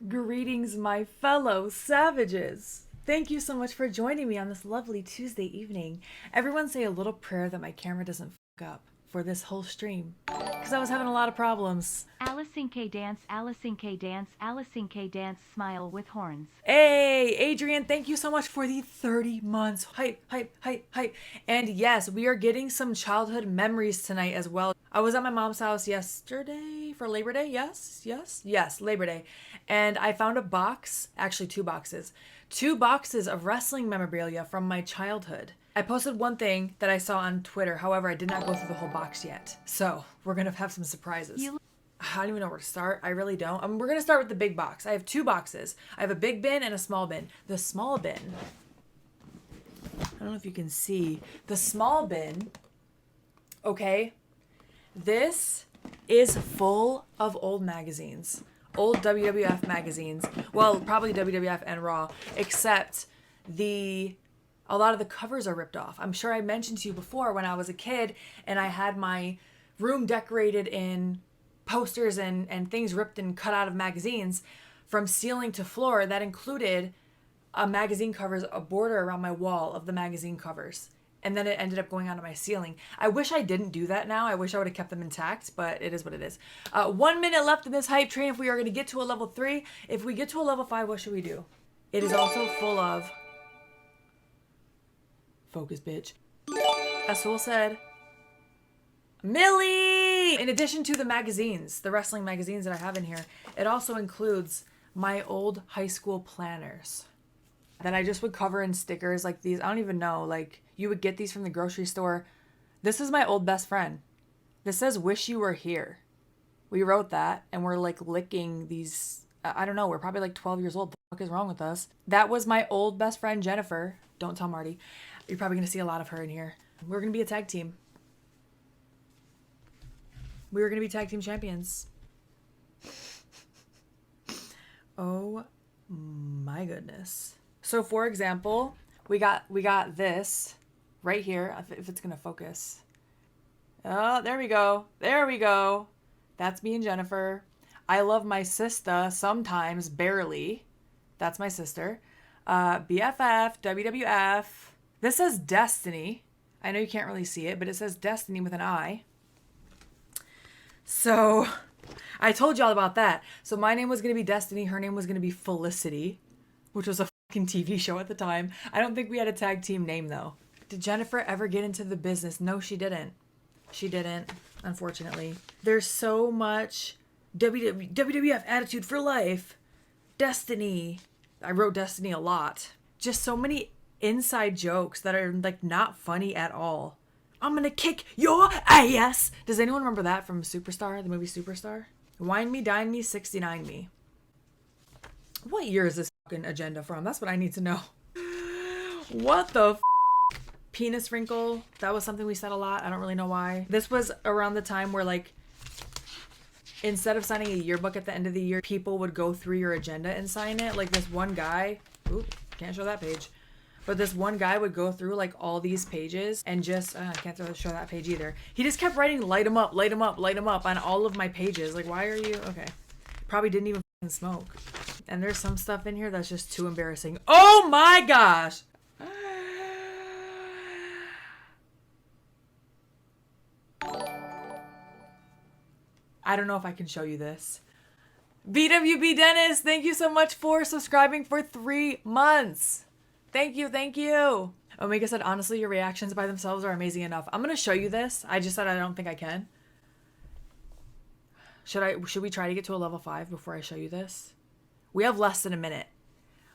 Greetings, my fellow savages. Thank you so much for joining me on this lovely Tuesday evening. Everyone say a little prayer that my camera doesn't fuck up for this whole stream, because I was having a lot of problems. Allysin K dance, Allysin K dance, Allysin K dance, smile with horns. Hey, Adrian, thank you so much for the 30 months. Hype, hype, hype, hype. And yes, we are getting some childhood memories tonight as well. I was at my mom's house yesterday for Labor Day. Yes, Labor Day. And I found a box, actually two boxes of wrestling memorabilia from my childhood. I posted one thing that I saw on Twitter. However, I did not go through the whole box yet. So we're going to have some surprises. I don't even know where to start. I really don't. We're going to start with the big box. I have two boxes. I have a big bin and a small bin. The small bin, I don't know if you can see. The small bin, okay, this is full of old magazines. Old WWF magazines. Well, probably WWF and Raw, except a lot of the covers are ripped off. I'm sure I mentioned to you before when I was a kid and I had my room decorated in posters and things ripped and cut out of magazines from ceiling to floor. That included magazine covers, a border around my wall of the magazine covers. And then it ended up going onto my ceiling. I wish I didn't do that now. I wish I would have kept them intact, but it is what it is. 1 minute left in this hype train if we are going to get to a level 3. If we get to a level 5, what should we do? It is also full of... Focus, bitch. As Soul said... Millie! In addition to the magazines, the wrestling magazines that I have in here, it also includes my old high school planners that I just would cover in stickers like these. I don't even know, like you would get these from the grocery store. This is my old best friend. This says wish you were here. We wrote that and we're like licking these. I don't know, we're probably like 12 years old. What the fuck is wrong with us? That was my old best friend Jennifer. Don't tell Marty. You're probably gonna see a lot of her in here. We're gonna be a tag team. We were going to be tag team champions. Oh my goodness. So for example, we got this right here, if it's going to focus. Oh, there we go. There we go. That's me and Jennifer. I love my sister sometimes, barely. That's my sister. BFF, WWF. This says Destiny. I know you can't really see it, but it says Destiny with an I. So I told y'all about that. So my name was going to be Destiny. Her name was going to be Felicity, which was a fucking TV show at the time. I don't think we had a tag team name though. Did Jennifer ever get into the business? No, she didn't. She didn't, unfortunately. There's so much WWF attitude for life. Destiny. I wrote Destiny a lot. Just so many inside jokes that are like not funny at all. I'm gonna kick your ass. Does anyone remember that from Superstar, the movie Superstar? Wine me, dine me, 69 me. What year is this fucking agenda from? That's what I need to know. What the f? Penis wrinkle. That was something we said a lot. I don't really know why. This was around the time where like, instead of signing a yearbook at the end of the year, people would go through your agenda and sign it. Like this one guy, oop, can't show that page. But this one guy would go through like all these pages and just, I can't show that page either. He just kept writing light him up, light him up, light him up on all of my pages. Like, why are you, okay. Probably didn't even smoke. And there's some stuff in here that's just too embarrassing. Oh my gosh. I don't know if I can show you this. BWB Dennis, thank you so much for subscribing for 3 months. Thank you. Omega said, honestly, your reactions by themselves are amazing enough. I'm going to show you this. I just said I don't think I can. Should we try to get to a level 5 before I show you this? We have less than a minute.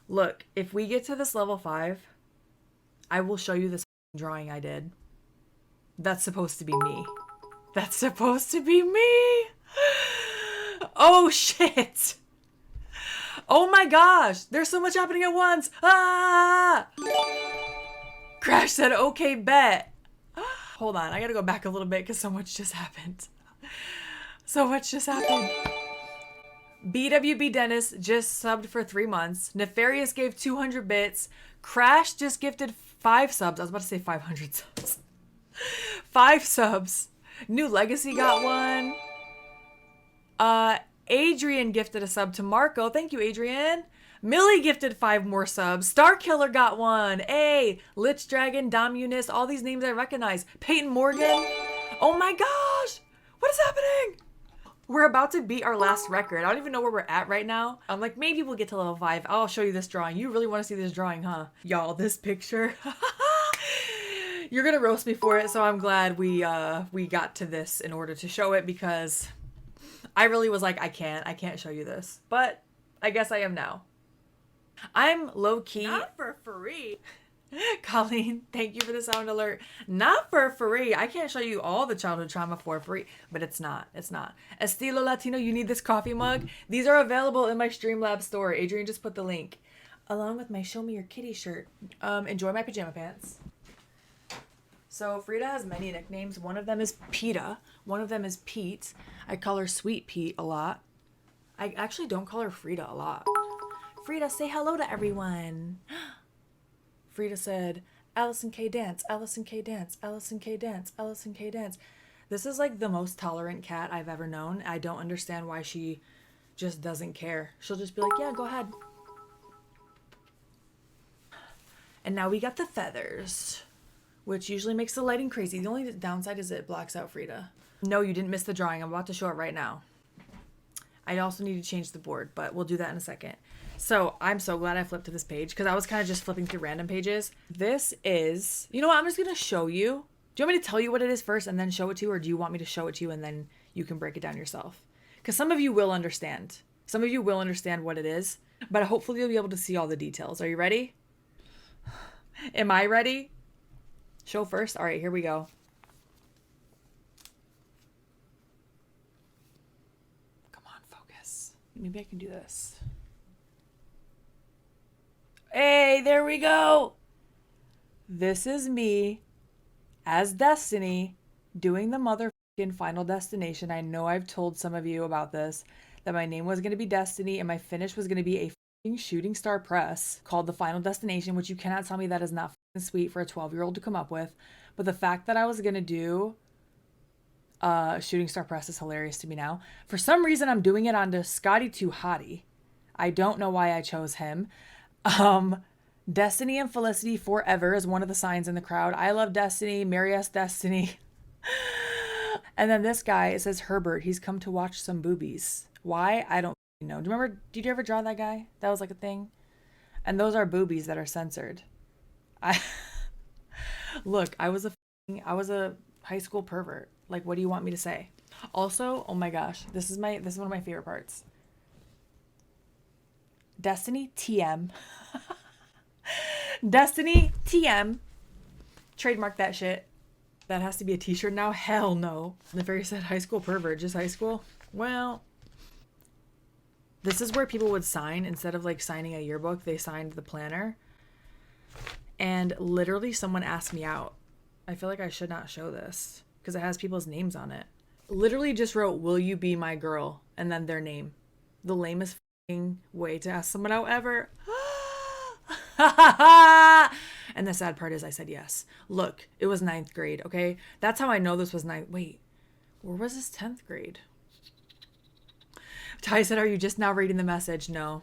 Look, if we get to this level 5, I will show you this drawing I did. That's supposed to be me. That's supposed to be me. Oh, shit. Oh my gosh, there's so much happening at once. Ah! Crash said, okay, bet. Hold on, I gotta go back a little bit because so much just happened. So much just happened. BWB Dennis just subbed for 3 months. Nefarious gave 200 bits. Crash just gifted 5 subs. I was about to say 500 subs. 5 subs. New Legacy got one. Adrian gifted a sub to Marco. Thank you, Adrian. Millie gifted 5 more subs. Star Killer got one. A. Lich Dragon, Domunus, all these names I recognize. Peyton Morgan. Oh my gosh. What is happening? We're about to beat our last record. I don't even know where we're at right now. I'm like, maybe we'll get to level 5. I'll show you this drawing. You really want to see this drawing, huh? Y'all, this picture. You're gonna roast me for it, so I'm glad we got to this in order to show it, because I really was like, I can't show you this. But I guess I am now. I'm low-key. Not for free. Colleen, thank you for the sound alert. Not for free. I can't show you all the childhood trauma for free, but it's not. It's not. Estilo Latino, you need this coffee mug? These are available in my Streamlabs store. Adrian just put the link. Along with my Show Me Your Kitty shirt. Enjoy my pajama pants. So Frida has many nicknames. One of them is Peta. One of them is Pete. I call her Sweet Pete a lot. I actually don't call her Frida a lot. Frida, say hello to everyone. Frida said, Allysin K dance, Allysin K dance, Allysin K dance, Allysin K dance. This is like the most tolerant cat I've ever known. I don't understand why she just doesn't care. She'll just be like, yeah, go ahead. And now we got the feathers, which usually makes the lighting crazy. The only downside is it blocks out Frida. No, you didn't miss the drawing. I'm about to show it right now. I also need to change the board, but we'll do that in a second. So I'm so glad I flipped to this page, because I was kind of just flipping through random pages. This is, you know what? I'm just going to show you. Do you want me to tell you what it is first and then show it to you? Or do you want me to show it to you and then you can break it down yourself? Because some of you will understand. Some of you will understand what it is, but hopefully you'll be able to see all the details. Are you ready? Am I ready? Show first. All right, here we go. Come on, focus. Maybe I can do this. Hey, there we go. This is me as Destiny doing the motherfucking Final Destination. I know I've told some of you about this, that my name was going to be Destiny and my finish was going to be a fucking shooting star press called the Final Destination, which you cannot tell me that is not fucking sweet for a 12-year-old to come up with. But the fact that I was going to do shooting star press is hilarious to me now. For some reason, I'm doing it onto Scotty Too Hottie. I don't know why I chose him. Destiny and Felicity forever is one of the signs in the crowd. I love Destiny. Marry us, Destiny. And then this guy, it says Herbert. He's come to watch some boobies. Why? I don't know. Do you remember? Did you ever draw that guy? That was like a thing. And those are boobies that are censored. Look, I was a high school pervert. Like, what do you want me to say? Also, oh my gosh, this is one of my favorite parts. Destiny TM. Destiny TM. Trademark that shit. That has to be a t-shirt now? Hell no. The very said high school pervert, just high school? Well, this is where people would sign. Instead of like signing a yearbook, they signed the planner. And literally someone asked me out. I feel like I should not show this because it has people's names on it. Literally just wrote, will you be my girl? And then their name. The lamest way to ask someone out ever. And the sad part is I said yes. Look, it was 9th grade, okay? That's how I know this was 9th. Wait, or was this 10th grade? Ty said, are you just now reading the message? No.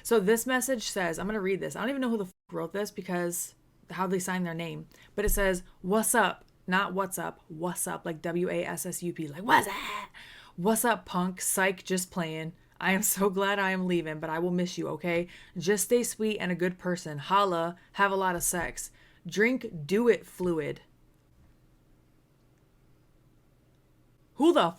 So this message says, I'm going to read this. I don't even know who the wrote this because how they sign their name. But it says, what's up? Not what's up. What's up? Like WASSUP. Like, what's that? What's up, punk? Psych, just playing. I am so glad I am leaving, but I will miss you, okay? Just stay sweet and a good person. Holla, have a lot of sex. Drink, do it, fluid. Who the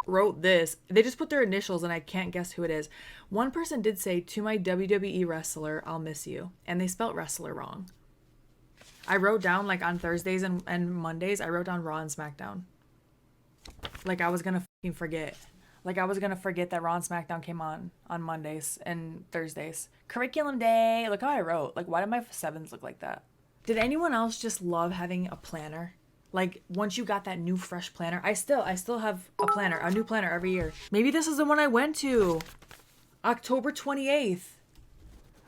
wrote this? They just put their initials and I can't guess who it is. One person did say, to my WWE wrestler, I'll miss you. And they spelt wrestler wrong. I wrote down, like, on Thursdays and Mondays, I wrote down Raw and SmackDown. Like, I was gonna fucking forget. Like, I was going to forget that Raw and SmackDown came on Mondays and Thursdays. Curriculum day. Look how I wrote. Like, why did my 7s look like that? Did anyone else just love having a planner? Like, once you got that new fresh planner. I still have a planner, a new planner every year. Maybe this is the one I went to. October 28th.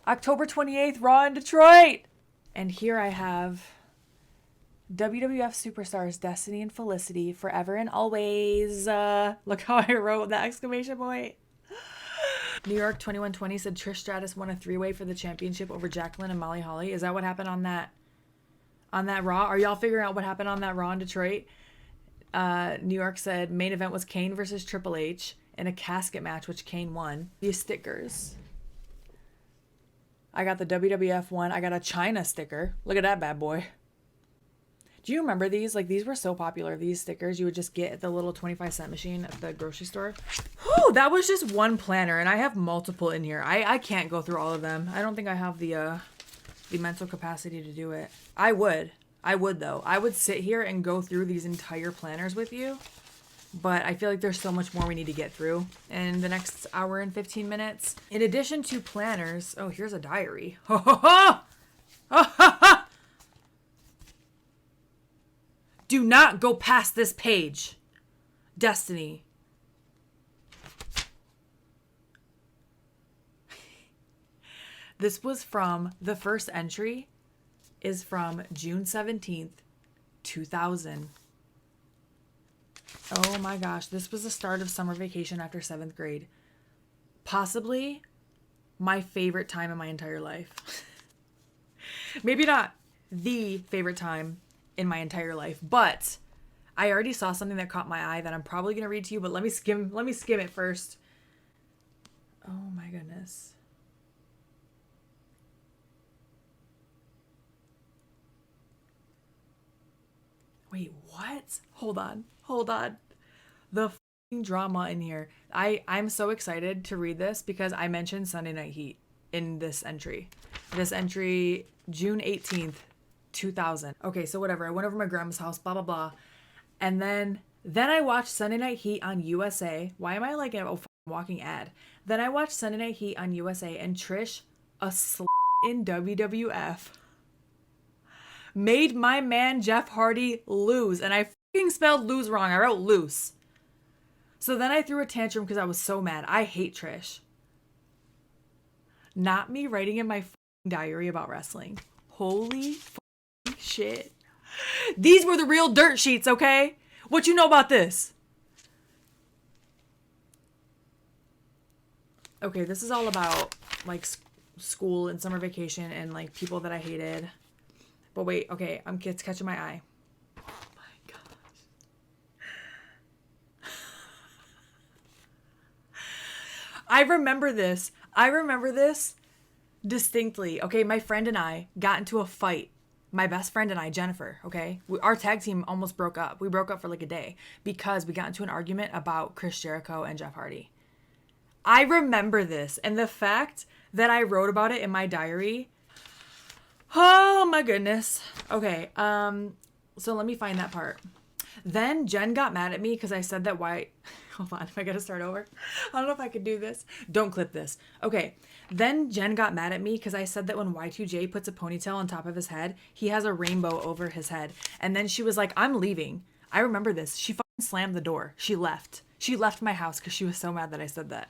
October 28th, Raw in Detroit. And here I have WWF superstars Destiny and Felicity forever and always. Look how I wrote that exclamation point. New York 2120 said Trish Stratus won a 3-way for the championship over Jacqueline and Molly Holly. Is that what happened on that Raw? Are y'all figuring out what happened on that Raw in Detroit? New York said main event was Kane versus Triple H in a casket match, which Kane won. These stickers. I got the WWF one. I got a China sticker. Look at that bad boy. Do you remember these? Like, these were so popular. These stickers you would just get at the little 25-cent machine at the grocery store. Whew, that was just one planner, and I have multiple in here. I can't go through all of them. I don't think I have the mental capacity to do it. I would, though. I would sit here and go through these entire planners with you. But I feel like there's so much more we need to get through in the next hour and 15 minutes. In addition to planners, oh, here's a diary. Ho, ho, ho! Ha, ha, ha! Do not go past this page. Destiny. This was from, the first entry is from June 17th, 2000. Oh my gosh, this was the start of summer vacation after 7th grade. Possibly my favorite time in my entire life. Maybe not the favorite time in my entire life, but I already saw something that caught my eye that I'm probably going to read to you, but let me skim it first. Oh my goodness. Wait, what? Hold on. The f***ing drama in here. I'm so excited to read this because I mentioned Sunday Night Heat in this entry. This entry, June 18th, 2000. Okay, so whatever. I went over to my grandma's house, blah, blah, blah. And then I watched Sunday Night Heat on USA. Why am I like a walking ad? Then I watched Sunday Night Heat on USA and Trish, a in WWF, made my man Jeff Hardy lose. And I f***ing spelled lose wrong. I wrote loose. So then I threw a tantrum because I was so mad. I hate Trish. Not me writing in my f***ing diary about wrestling. Holy f***ing shit. These were the real dirt sheets, okay? What you know about this? Okay, this is all about like school and summer vacation and like people that I hated. But wait, okay, it's catching my eye. Oh my gosh. I remember this distinctly. Okay, my friend and I got into a fight. My best friend and I, Jennifer, okay? Our tag team almost broke up. We broke up for like a day because we got into an argument about Chris Jericho and Jeff Hardy. I remember this, and the fact that I wrote about it in my diary. Oh my goodness. Okay, so let me find that part. Then Jen got mad at me because I said that hold on, I gotta start over. I don't know if I could do this. Don't clip this. Okay, then Jen got mad at me because I said that when Y2J puts a ponytail on top of his head, he has a rainbow over his head. And then she was like, I'm leaving. I remember this. She fucking slammed the door. She left. She left my house because she was so mad that I said that.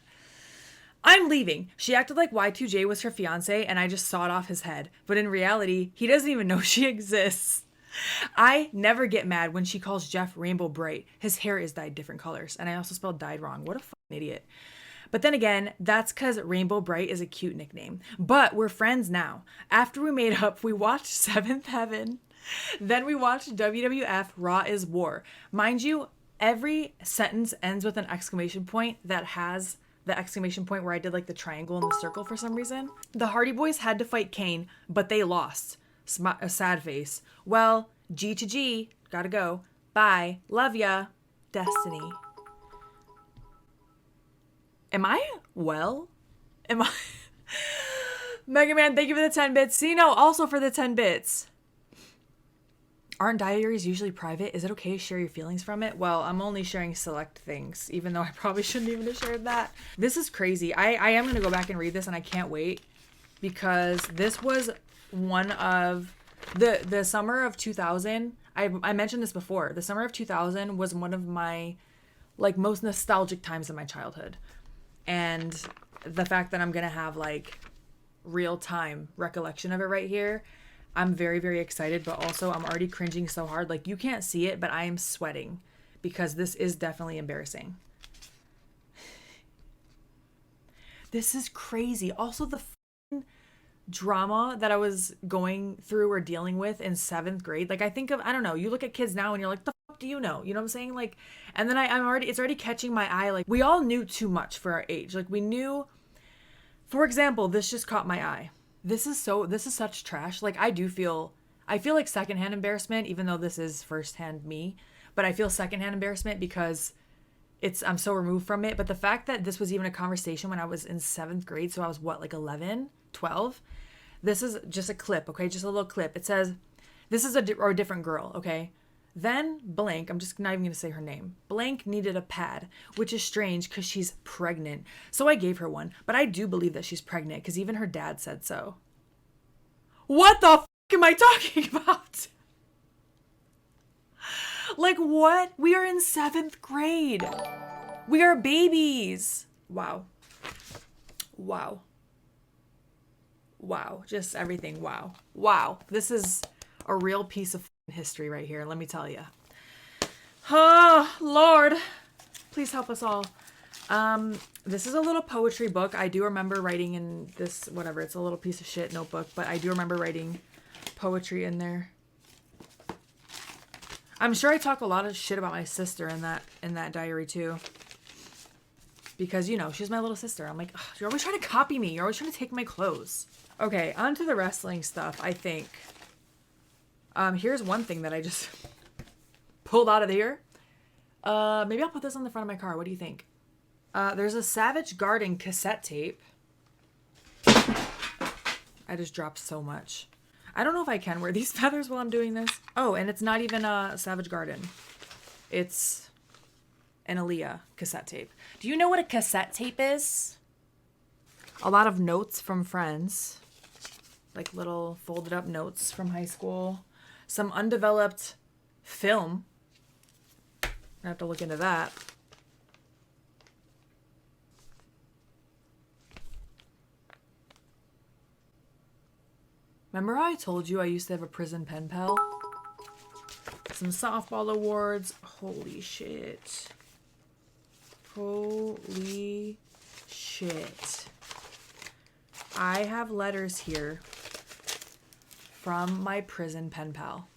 I'm leaving. She acted like Y2J was her fiance and I just sawed off his head. But in reality, he doesn't even know she exists. I never get mad when she calls Jeff Rainbow Bright. His hair is dyed different colors. And I also spelled dyed wrong. What a fucking idiot. But then again, that's because Rainbow Bright is a cute nickname. But we're friends now. After we made up, we watched Seventh Heaven. Then we watched WWF Raw is War. Mind you, every sentence ends with an exclamation point that has the exclamation point where I did like the triangle and the circle for some reason. The Hardy Boys had to fight Kane, but they lost. A sad face. Well, G to G. Gotta go. Bye. Love ya. Destiny. Am I well? Am I? Mega Man, thank you for the 10 bits. Sino, also for the 10 bits. Aren't diaries usually private? Is it okay to share your feelings from it? Well, I'm only sharing select things, even though I probably shouldn't even have shared that. This is crazy. I am going to go back and read this, and I can't wait, because this was one of the summer of 2000. I mentioned this before. The summer of 2000 was one of my like most nostalgic times in my childhood. And the fact that I'm going to have like real time recollection of it right here, I'm very, very excited, but also I'm already cringing so hard. Like, you can't see it, but I am sweating because this is definitely embarrassing. This is crazy. Also, the drama that I was going through or dealing with in 7th grade. Like, I think of, I don't know, you look at kids now and you're like, the fuck do you know? You know what I'm saying? Like, and then it's already catching my eye. Like, we all knew too much for our age. Like, we knew, for example, this just caught my eye. This is such trash. Like, I feel like secondhand embarrassment, even though this is firsthand me, but I feel secondhand embarrassment because I'm so removed from it. But the fact that this was even a conversation when I was in 7th grade, so I was what, like 11, 12? This is just a clip, okay? Just a little clip. It says, this is a different girl, okay? Then blank, I'm just not even going to say her name. Blank needed a pad, which is strange because she's pregnant. So I gave her one, but I do believe that she's pregnant because even her dad said so. What the f*** am I talking about? Like, what? We are in 7th grade. We are babies. Wow. Wow. Wow. Just everything. Wow. Wow. This is a real piece of history right here. Let me tell you. Oh, Lord. Please help us all. This is a little poetry book. I do remember writing in this, whatever, it's a little piece of shit notebook, but I do remember writing poetry in there. I'm sure I talk a lot of shit about my sister in that diary too. Because, you know, she's my little sister. I'm like, you're always trying to copy me. You're always trying to take my clothes. Okay, on to the wrestling stuff, I think. Here's one thing that I just pulled out of here. Maybe I'll put this on the front of my car. What do you think? There's a Savage Garden cassette tape. I just dropped so much. I don't know if I can wear these feathers while I'm doing this. Oh, and it's not even a Savage Garden. It's an Aaliyah cassette tape. Do you know what a cassette tape is? A lot of notes from friends. Like little folded up notes from high school. Some undeveloped film. I have to look into that. Remember how I told you I used to have a prison pen pal? Some softball awards. Holy shit. Holy shit. I have letters here from my prison pen pal.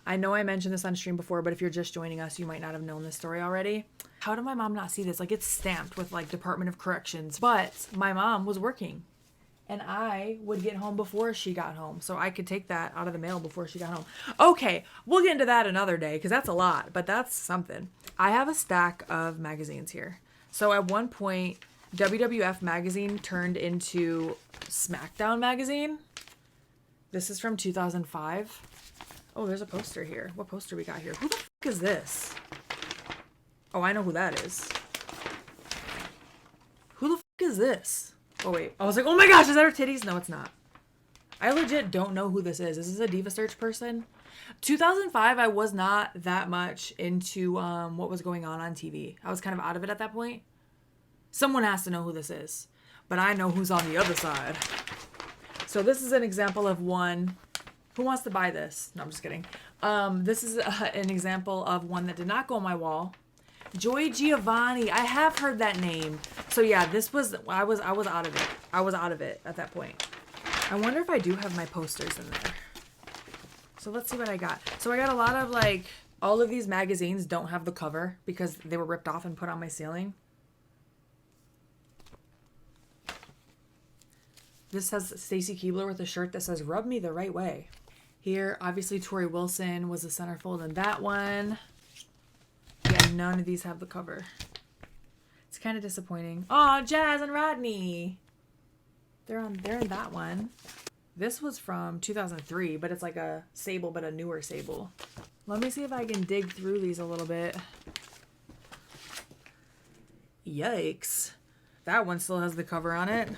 I know I mentioned this on stream before, but if you're just joining us, you might not have known this story already. How did my mom not see this? Like, it's stamped with like Department of Corrections, but my mom was working and I would get home before she got home. So I could take that out of the mail before she got home. Okay, we'll get into that another day because that's a lot, but that's something. I have a stack of magazines here. So at one point, WWF magazine turned into SmackDown magazine. This is from 2005. Oh, there's a poster here. What poster we got here? Who the f*** is this? Oh, I know who that is. Who the f*** is this? Oh, wait. I was like, oh my gosh, is that her titties? No, it's not. I legit don't know who this is. Is this a Diva Search person? 2005, I was not that much into what was going on TV. I was kind of out of it at that point. Someone has to know who this is. But I know who's on the other side. So this is an example of one. Who wants to buy this? No, I'm just kidding. This is an example of one that did not go on my wall. Joy Giovanni. I have heard that name. So yeah, this was, I was out of it. I was out of it at that point. I wonder if I do have my posters in there. So let's see what I got. So I got a lot of like, all of these magazines don't have the cover because they were ripped off and put on my ceiling. This has Stacy Keibler with a shirt that says, "Rub me the right way." Here, obviously, Tori Wilson was the centerfold in that one. Yeah, none of these have the cover. It's kind of disappointing. Oh, Jazz and Rodney. They're in that one. This was from 2003, but it's like a Sable, but a newer Sable. Let me see if I can dig through these a little bit. Yikes. That one still has the cover on it.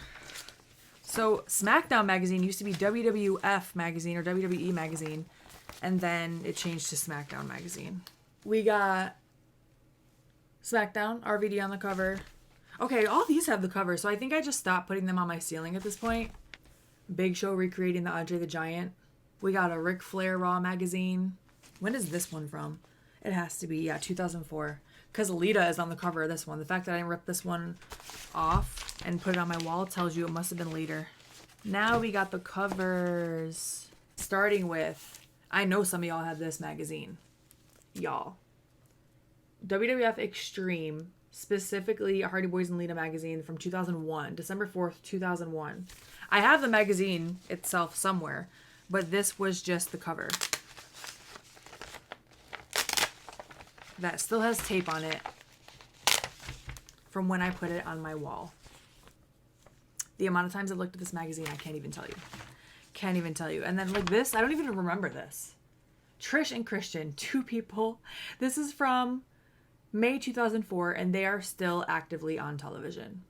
So SmackDown magazine used to be WWF magazine or WWE magazine, and then it changed to SmackDown magazine. We got SmackDown, RVD on the cover. Okay, all these have the cover, so I think I just stopped putting them on my ceiling at this point. Big Show recreating the Andre the Giant. We got a Ric Flair Raw magazine. When is this one from? It has to be, yeah, 2004. Because Lita is on the cover of this one. The fact that I ripped this one off and put it on my wall tells you it must have been later. Now we got the covers. Starting with, I know some of y'all have this magazine. Y'all. WWF Extreme, specifically Hardy Boys and Lita magazine from 2001, December 4th, 2001. I have the magazine itself somewhere, but this was just the cover. That still has tape on it from when I put it on my wall. The amount of times I looked at this magazine, I can't even tell you. Can't even tell you. And then like this, I don't even remember this. Trish and Christian, 2 people. This is from May 2004, and they are still actively on television.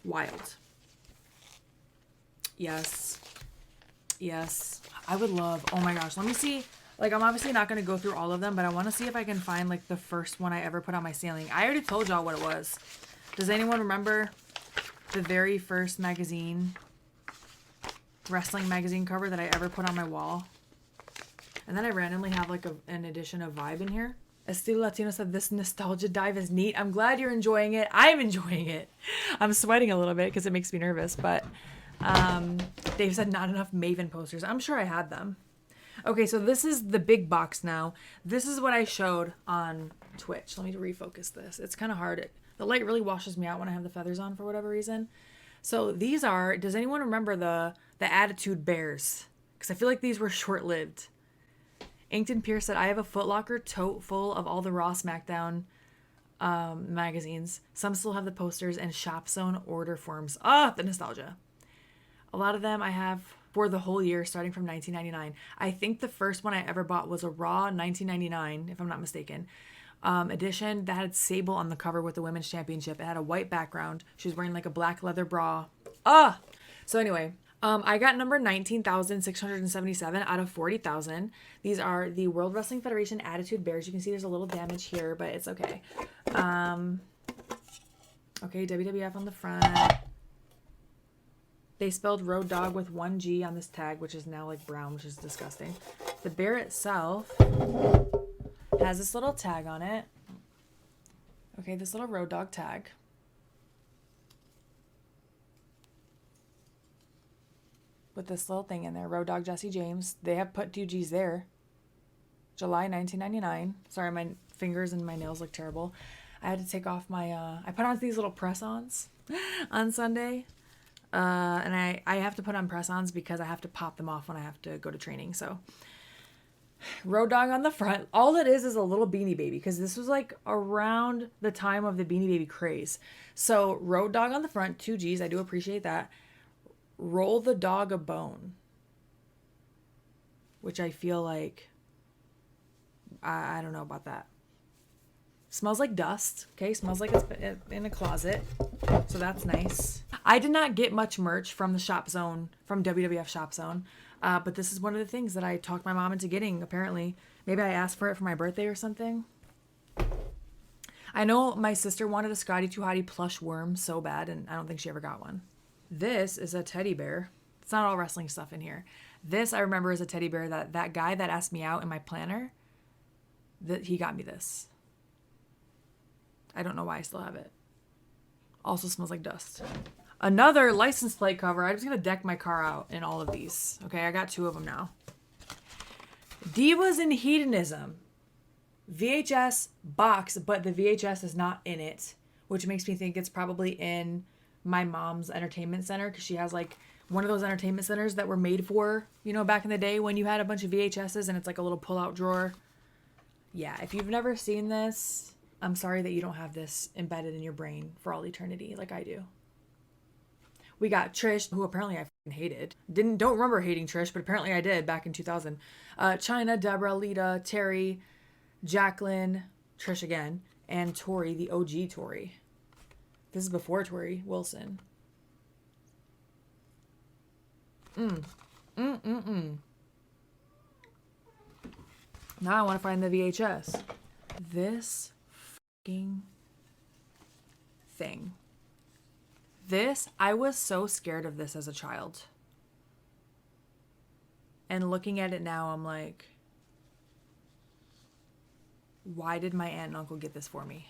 Wild. Yes. Yes. I would love, oh my gosh, let me see. Like, I'm obviously not going to go through all of them, but I want to see if I can find, like, the first one I ever put on my ceiling. I already told y'all what it was. Does anyone remember the very first magazine, wrestling magazine cover that I ever put on my wall? And then I randomly have, like, an edition of Vibe in here. Estilo Latino said, this nostalgia dive is neat. I'm glad you're enjoying it. I'm enjoying it. I'm sweating a little bit because it makes me nervous, but Dave said not enough Maven posters. I'm sure I had them. Okay, so this is the big box now. This is what I showed on Twitch. Let me refocus this. It's kind of hard. The light really washes me out when I have the feathers on for whatever reason. So these are, does anyone remember the Attitude Bears? Because I feel like these were short-lived. Inkton Pierce said, I have a Foot Locker tote full of all the Raw SmackDown magazines. Some still have the posters and Shop Zone order forms. Ah, the nostalgia. A lot of them I have for the whole year, starting from 1999. I think the first one I ever bought was a Raw 1999, if I'm not mistaken, edition that had Sable on the cover with the Women's Championship. It had a white background. She was wearing like a black leather bra. So anyway, I got number 19,677 out of 40,000. These are the World Wrestling Federation Attitude Bears. You can see there's a little damage here, but it's okay. Okay, WWF on the front. They spelled Road Dogg with 1 G on this tag, which is now like brown, which is disgusting. The bear itself has this little tag on it. Okay, this little Road Dogg tag. With this little thing in there. Road Dogg Jesse James. They have put 2 G's there. July 1999. Sorry, my fingers and my nails look terrible. I had to take off my, I put on these little press-ons on Sunday. And I have to put on press-ons because I have to pop them off when I have to go to training. So Road Dogg on the front. All it is a little Beanie Baby, because this was like around the time of the Beanie Baby craze. So Road Dogg on the front, 2 G's. I do appreciate that. Roll the dog a bone, which I feel like, I don't know about that. Smells like dust. Okay, smells like it's in a closet. So that's nice. I did not get much merch from the Shop Zone, from WWF Shop Zone. But this is one of the things that I talked my mom into getting, apparently. Maybe I asked for it for my birthday or something. I know my sister wanted a Scotty 2 Hotty plush worm so bad, and I don't think she ever got one. This is a teddy bear. It's not all wrestling stuff in here. This I remember is a teddy bear that guy that asked me out in my planner, that he got me this. I don't know why I still have it. Also smells like dust. Another license plate cover. I'm just going to deck my car out in all of these. Okay, I got 2 of them now. Divas and Hedonism. VHS box, but the VHS is not in it, which makes me think it's probably in my mom's entertainment center, because she has like one of those entertainment centers that were made for, you know, back in the day when you had a bunch of VHSs and it's like a little pull-out drawer. Yeah, if you've never seen this, I'm sorry that you don't have this embedded in your brain for all eternity like I do. We got Trish, who apparently I hated. Don't remember hating Trish, but apparently I did back in 2000. Chyna, Deborah, Lita, Terry, Jacqueline, Trish again, and Tori, the OG Tori. This is before Tori Wilson. Now I want to find the VHS. This fucking thing. This, I was so scared of this as a child. And looking at it now, I'm like, why did my aunt and uncle get this for me?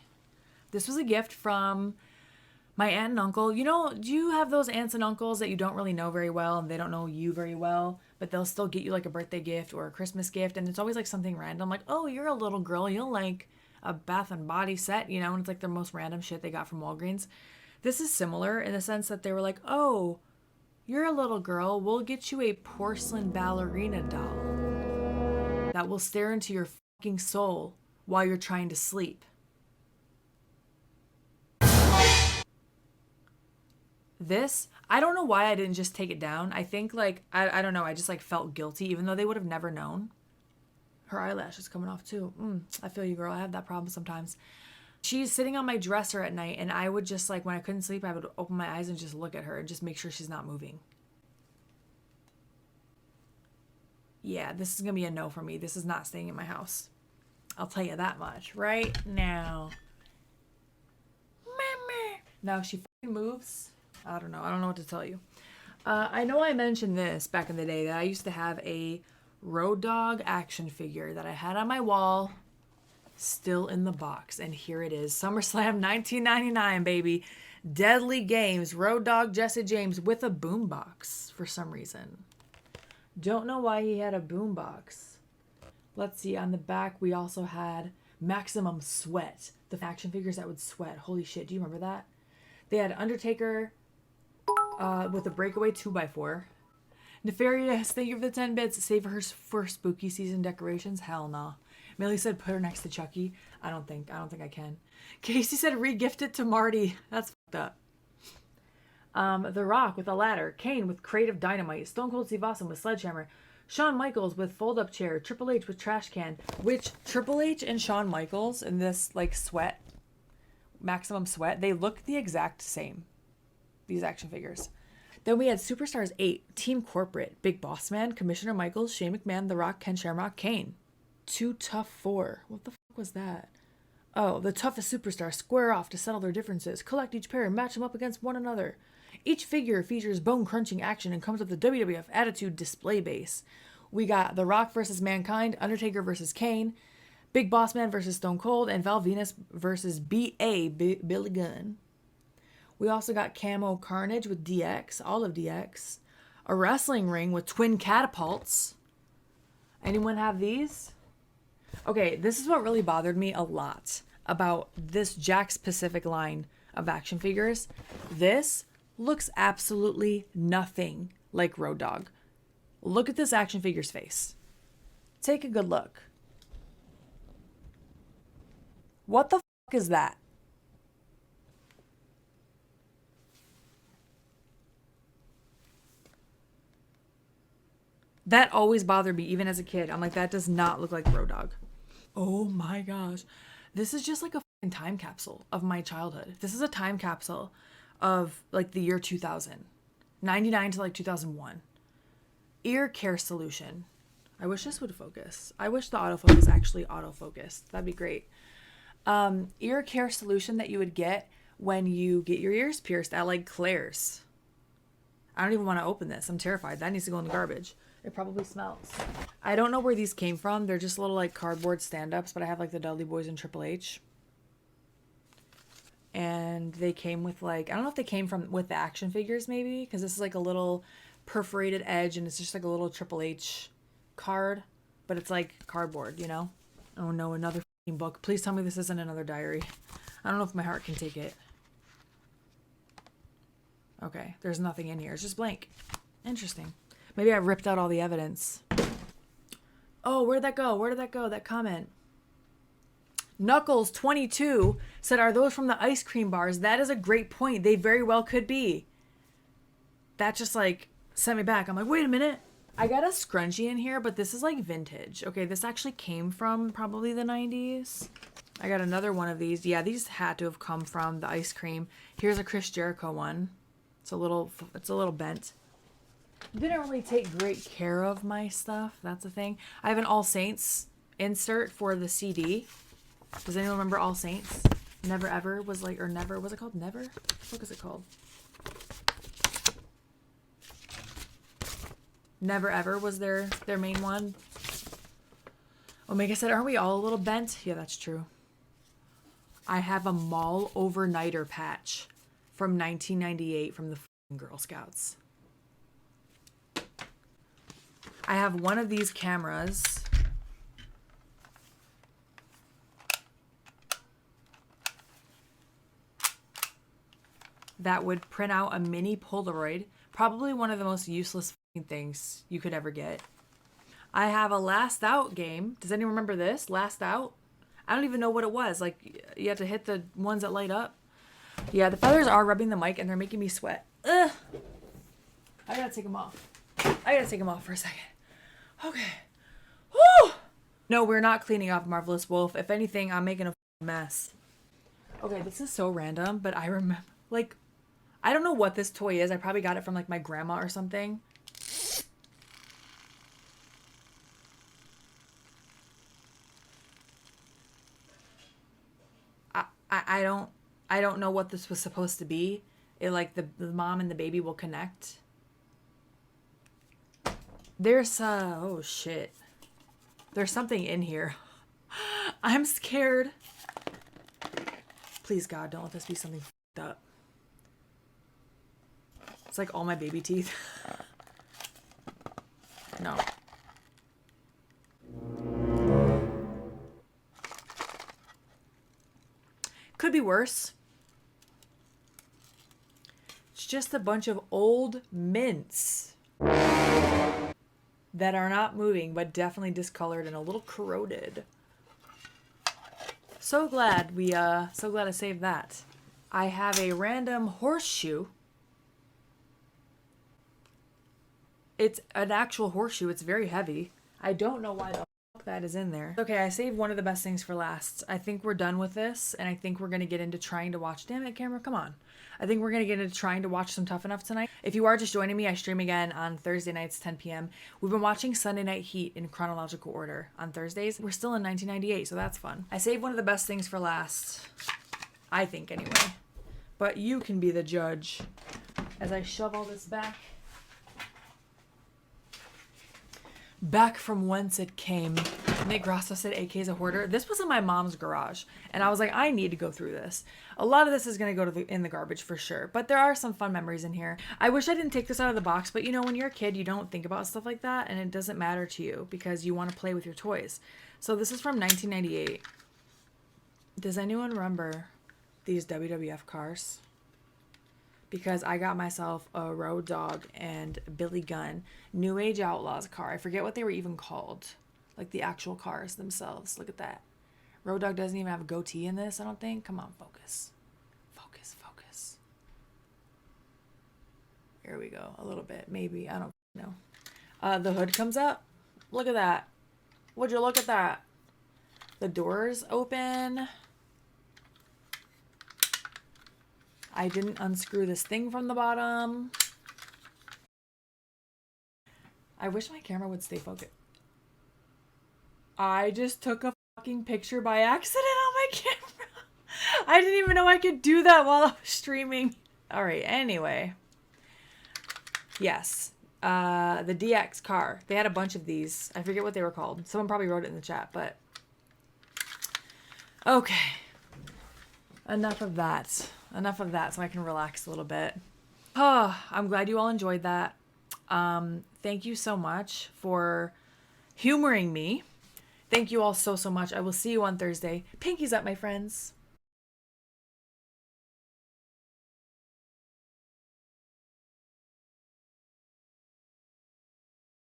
This was a gift from my aunt and uncle. You know, do you have those aunts and uncles that you don't really know very well and they don't know you very well, but they'll still get you like a birthday gift or a Christmas gift, and it's always like something random, like, oh, you're a little girl, you'll like a Bath and Body set, you know, and it's like the most random shit they got from Walgreens. This is similar in the sense that they were like, oh, you're a little girl, we'll get you a porcelain ballerina doll that will stare into your fucking soul while you're trying to sleep. This, I don't know why I didn't just take it down. I think like, I don't know, I just like felt guilty, even though they would have never known. Her eyelash is coming off too. I feel you, girl. I have that problem sometimes. She's sitting on my dresser at night, and I would just like, when I couldn't sleep, I would open my eyes and just look at her and just make sure she's not moving. Yeah, this is gonna be a no for me. This is not staying in my house. I'll tell you that much right now. Now if she fucking moves, I don't know. I don't know what to tell you. I know I mentioned this back in the day that I used to have a Road Dogg action figure that I had on my wall, still in the box, and here it is. SummerSlam 1999, baby. Deadly Games, Road Dogg Jesse James with a boombox for some reason. Don't know why he had a boombox. Let's see, on the back we also had Maximum Sweat, the action figures that would sweat. Holy shit, do you remember that? They had Undertaker with a breakaway 2x4. Nefarious, thank you for the 10 bits. Save her for spooky season decorations. Hell nah. Millie said put her next to Chucky. I don't think I can. Casey said re-gift it to Marty. That's fucked up. The Rock with a ladder. Kane with crate of dynamite. Stone Cold Steve Austin with sledgehammer. Shawn Michaels with fold-up chair. Triple H with trash can. Which Triple H and Shawn Michaels in this like sweat, Maximum Sweat, they look the exact same. These action figures. Then we had Superstars 8, Team Corporate, Big Boss Man, Commissioner Michaels, Shane McMahon, The Rock, Ken Shamrock, Kane. Too Tough 4. What the fuck was that? Oh, the toughest superstars square off to settle their differences, collect each pair and match them up against one another. Each figure features bone-crunching action and comes with the WWF Attitude display base. We got The Rock versus Mankind, Undertaker versus Kane, Big Boss Man versus Stone Cold, and Val Venus versus B.A. Billy Gunn. We also got Camo Carnage with DX, all of DX. A wrestling ring with twin catapults. Anyone have these? Okay, this is what really bothered me a lot about this Jakks Pacific line of action figures. This looks absolutely nothing like Road Dogg. Look at this action figure's face. Take a good look. What the fuck is that? That always bothered me, even as a kid. I'm like, that does not look like Road Dogg. Oh my gosh. This is just like a fucking time capsule of my childhood. This is a time capsule of like the year 2000. 99 to like 2001. Ear care solution. I wish this would focus. I wish the autofocus actually autofocused. That'd be great. Ear care solution that you would get when you get your ears pierced at like Claire's. I don't even want to open this. I'm terrified. That needs to go in the garbage. It probably smells. I don't know where these came from. They're just little like cardboard stand-ups, but I have like the Dudley Boys and Triple H. And they came with like, I don't know if they came from with the action figures maybe, because this is like a little perforated edge and it's just like a little Triple H card, but it's like cardboard, you know? Oh no, another fucking book. Please tell me this isn't another diary. I don't know if my heart can take it. Okay, there's nothing in here. It's just blank. Interesting. Maybe I ripped out all the evidence. Oh, where'd that go? Where did that go? That comment. Knuckles22 said, are those from the ice cream bars? That is a great point. They very well could be. That just like sent me back. I'm like, wait a minute. I got a scrunchie in here, but this is like vintage. Okay, this actually came from probably the 90s. I got another one of these. Yeah, these had to have come from the ice cream. Here's a Chris Jericho one. It's a little bent. Didn't really take great care of my stuff. That's the thing. I have an All Saints insert for the CD. Does anyone remember All Saints? Never Ever was like, or Never, was it called Never? What is it called? Never Ever was their main one. Omega said, aren't we all a little bent? Yeah, that's true. I have a mall overnighter patch from 1998 from the Girl Scouts. I have one of these cameras. That would print out a mini Polaroid. Probably one of the most useless things you could ever get. I have a Last Out game. Does anyone remember this? Last Out? I don't even know what it was. Like, you have to hit the ones that light up. Yeah, the feathers are rubbing the mic and they're making me sweat. Ugh. I gotta take them off. I gotta take them off for a second. Okay. Woo! No, we're not cleaning off Marvelous Wolf. If anything, I'm making a mess. Okay, this is so random, but I remember, like, I don't know what this toy is. I probably got it from, like, my grandma or something. I don't know what this was supposed to be. It, like, the mom and the baby will connect. There's, oh, shit. There's something in here. I'm scared. Please, God, don't let this be something f***ed up. It's like all my baby teeth. No. Could be worse. It's just a bunch of old mints that are not moving, but definitely discolored and a little corroded. So glad I saved that. I have a random horseshoe. It's an actual horseshoe. It's very heavy. I don't know why the fuck that is in there. Okay, I saved one of the best things for last. I think we're done with this, and I think we're going to get into trying to watch... Damn it, camera, come on. I think we're going to get into trying to watch some Tough Enough tonight. If you are just joining me, I stream again on Thursday nights, 10 p.m. We've been watching Sunday Night Heat in chronological order on Thursdays. We're still in 1998, so that's fun. I saved one of the best things for last. I think, anyway. But you can be the judge as I shove all this back. Back from whence it came. Nick Grosso said AK's a hoarder. This was in my mom's garage, and I was like, I need to go through this. A lot of this is going to go in the garbage for sure, but there are some fun memories in here. I wish I didn't take this out of the box, but you know, when you're a kid, you don't think about stuff like that, and it doesn't matter to you because you want to play with your toys. So this is from 1998. Does anyone remember these WWF cars? Because I got myself a Road Dogg and Billy Gunn New Age Outlaws car. I forget what they were even called. Like the actual cars themselves. Look at that. Road Dogg doesn't even have a goatee in this, I don't think. Come on, focus. Focus, focus. Here we go. A little bit. Maybe. I don't know. The hood comes up. Look at that. Would you look at that? The doors open. I didn't unscrew this thing from the bottom. I wish my camera would stay focused. I just took a fucking picture by accident on my camera. I didn't even know I could do that while I was streaming. All right, anyway. Yes, the DX car. They had a bunch of these. I forget what they were called. Someone probably wrote it in the chat, but... Okay. Enough of that. Enough of that so I can relax a little bit. Oh, I'm glad you all enjoyed that. Thank you so much for humoring me. Thank you all so much. I will see you on Thursday. Pinkies up, my friends.